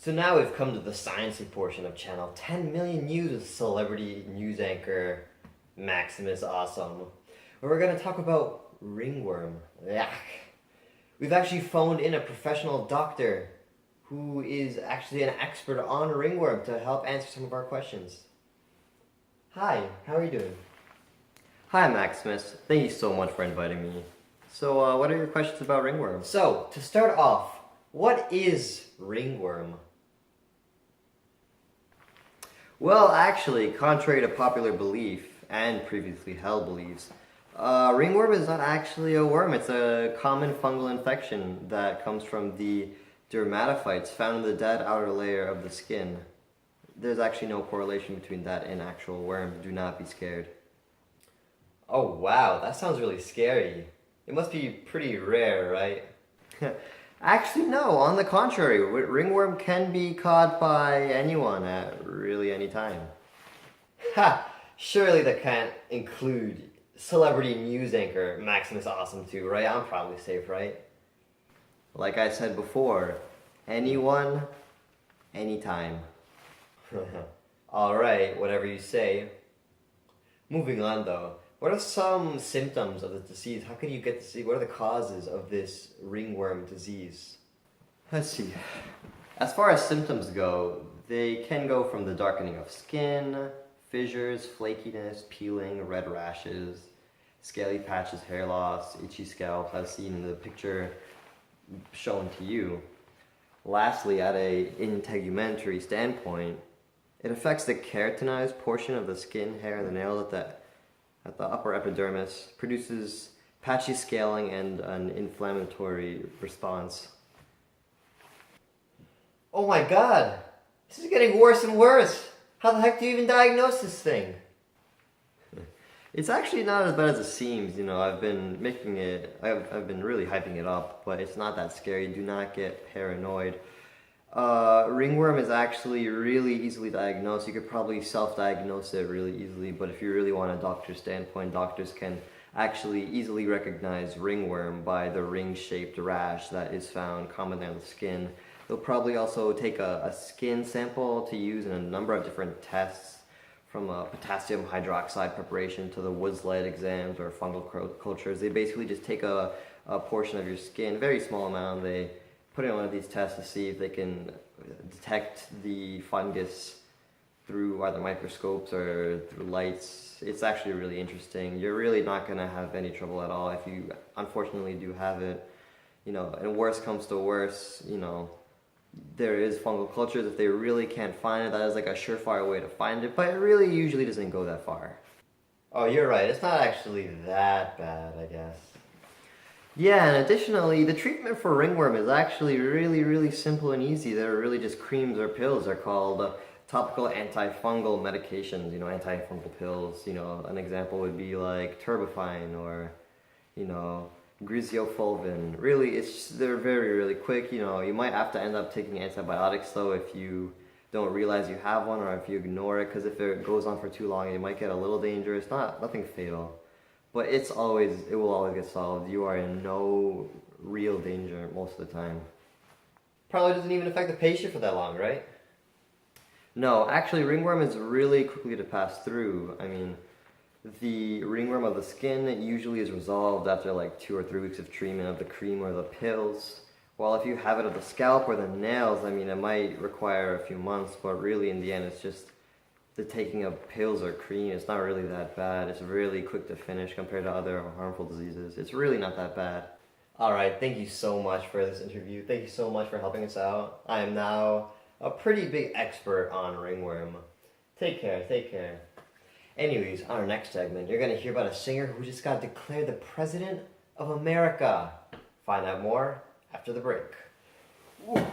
So now we've come to the sciencey portion of channel 10 Million News with celebrity news anchor Maximus Awesome, where we're going to talk about ringworm. Yuck. We've actually phoned in a professional doctor who is actually an expert on ringworm to help answer some of our questions. Hi, how are you doing? Hi Maximus, thank you so much for inviting me. So what are your questions about ringworm? So, to start off, what is ringworm? Well, actually, contrary to popular belief and previously held beliefs, ringworm is not actually a worm. It's a common fungal infection that comes from the dermatophytes found in the dead outer layer of the skin. There's actually no correlation between that and actual worms. Do not be scared. Oh wow, that sounds really scary. It must be pretty rare, right? Actually, no. On the contrary, ringworm can be caught by anyone at really any time. Ha! Surely that can't include celebrity news anchor Maximus Awesome too, right? I'm probably safe, right? Like I said before, anyone, anytime. Alright, whatever you say. Moving on though. What are some symptoms of the disease? How can you get this disease? What are the causes of this ringworm disease? Let's see. As far as symptoms go, they can go from the darkening of skin, fissures, flakiness, peeling, red rashes, scaly patches, hair loss, itchy scalp, as seen in the picture shown to you. Lastly, at an integumentary standpoint, it affects the keratinized portion of the skin, hair, and the nails at the upper epidermis, produces patchy scaling and an inflammatory response. Oh my god! This is getting worse and worse! How the heck do you even diagnose this thing? It's actually not as bad as it seems, you know. I've been really hyping it up, but it's not that scary. Do not get paranoid. Ringworm is actually really easily diagnosed. You could probably self-diagnose it really easily, but if you really want a doctor's standpoint, doctors can actually easily recognize ringworm by the ring-shaped rash that is found commonly on the skin. They'll probably also take a skin sample to use in a number of different tests, from a potassium hydroxide preparation to the Woods lead exams or fungal cultures. They basically just take a portion of your skin, very small amount. They put it on one of these tests to see if they can detect the fungus through either microscopes or through lights. It's actually really interesting. You're really not going to have any trouble at all if you unfortunately do have it. You know, and worse comes to worse, you know, there is fungal cultures. If they really can't find it, that is like a surefire way to find it, but it really usually doesn't go that far. Oh, you're right. It's not actually that bad, I guess. Yeah, and additionally, the treatment for ringworm is actually really simple and easy. They're really just creams or pills. They're called topical antifungal medications, you know, antifungal pills. You know, an example would be like Turbifine or, you know, Griseofulvin. Really, they're really quick. You know, you might have to end up taking antibiotics though if you don't realize you have one or if you ignore it, because if it goes on for too long, it might get a little dangerous. Nothing fatal. But it will always get solved. You are in no real danger most of the time. Probably doesn't even affect the patient for that long, right? No, actually ringworm is really quickly to pass through. I mean, the ringworm of the skin usually is resolved after like 2 or 3 weeks of treatment of the cream or the pills. While if you have it of the scalp or the nails, I mean, it might require a few months, but really in the end it's just the taking of pills or cream. It's not really that bad. It's really quick to finish compared to other harmful diseases. It's really not that bad. Alright, thank you so much for this interview. Thank you so much for helping us out. I am now a pretty big expert on ringworm. Take care, take care. Anyways, on our next segment, you're going to hear about a singer who just got declared the President of America. Find out more after the break. Ooh.